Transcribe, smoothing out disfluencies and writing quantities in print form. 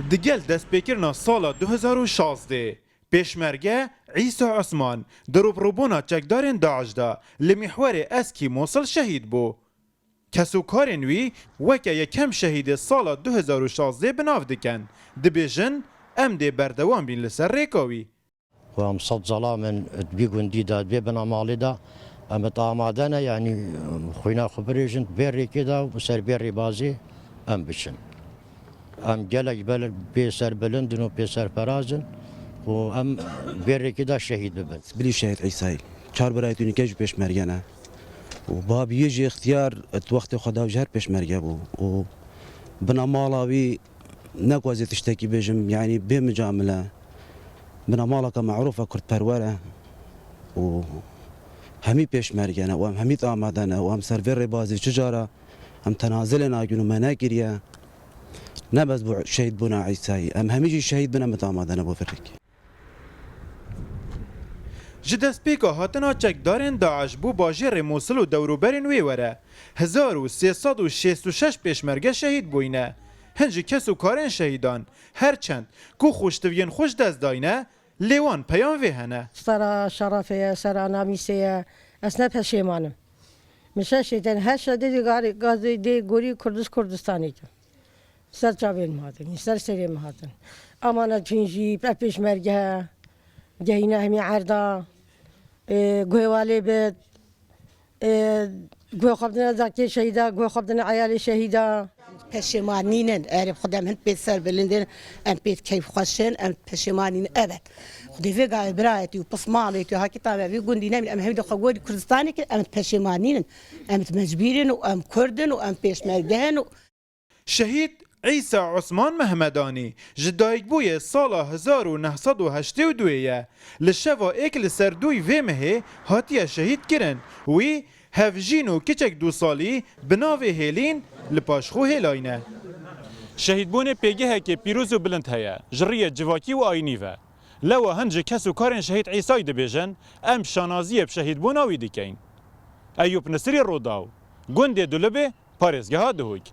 دگل دستپیکرنا سالا 2016 پیشمرگه عیسی عثمان دروبروبونا چکدارن داعش دا لمحور اسکی موصل شهید بو. کسوکارن وی وکه یکم شهید سالا 2016 بناف دکن دبیجن ام دی بردوان بین لسر ریکاوی. و هم صد ظلام بيقون ديدا بيبنا مالي دا ام طامادنا يعني خوينا خبريجن بيري كده وسر بيري بازي ام بشن ام جلج بل بيسر بلندن وبيسر فرازن وام بيري كده شهيد ببن بلي شهيد عيسى چار برايتوني كيج بيش مريانا وباب يجي اختيار وقت خدا وجهر بيش مريا بو و بنا مالاوي نقوزي تشتكي بيجم يعني بمجامله بنا مالك معروفة كرت پروره و همي پیشمرگانه و همي آمدنه و هم سرور بازی تجاره هم تنازل ناگون و مناگریه نبز بو شهید بنا عیسی هميجي شهید بنا متآمدنه بو فرق جدست پیکا هاتنا چکدارن داعش بو باجر موصل و دوروبرین وی وره 1366 پیشمرگه شهید بوینه هنجی کسو کارن شهیدان هرچند کو خوشتوین خوش دست داینه لیوان پیام وی هنه سر شرفه سر نامیسه اسنه پشیمانم میشه شیدن هر شده دیگاری گازی دی گوری کردستانی که سر چاوین مهاتن سر سری مهاتن امانت چینجی پیشمرگه جهینه همی عرضا گویوالی بید گوی خوابدن زکی شهیده گوی خوابدن عیال شهیده پشیمانین ارب خودم هن پیت سر بلندن ام پیت کیف خوشن ام پشیمانین ابد خدي في قاعد برايتي وبصماليتي وهاكي طالع في قندي نامي ام هيدا خقول كردستاني ام پشیمانین ام مجبرين وام كردن وام پیشمرگهن شهید عیسی عثمان محمدانی جدایک بوی سال 1982 لشوا اکل سردوی و مه هاتیه شهید کرن وی هفجینو کچک دو سالی بناو هیلین لپاشخو هیلاینه. شهید بونه پیگه که پیروز و بلند هیا جریه جواکی و آینی و لو هنج کسو کارن شهید عیسی دبیجن ام شانازی بشهید بوناوی دیکین. ایوب نصری روداو گنده دولبه پارزگاه دهوک.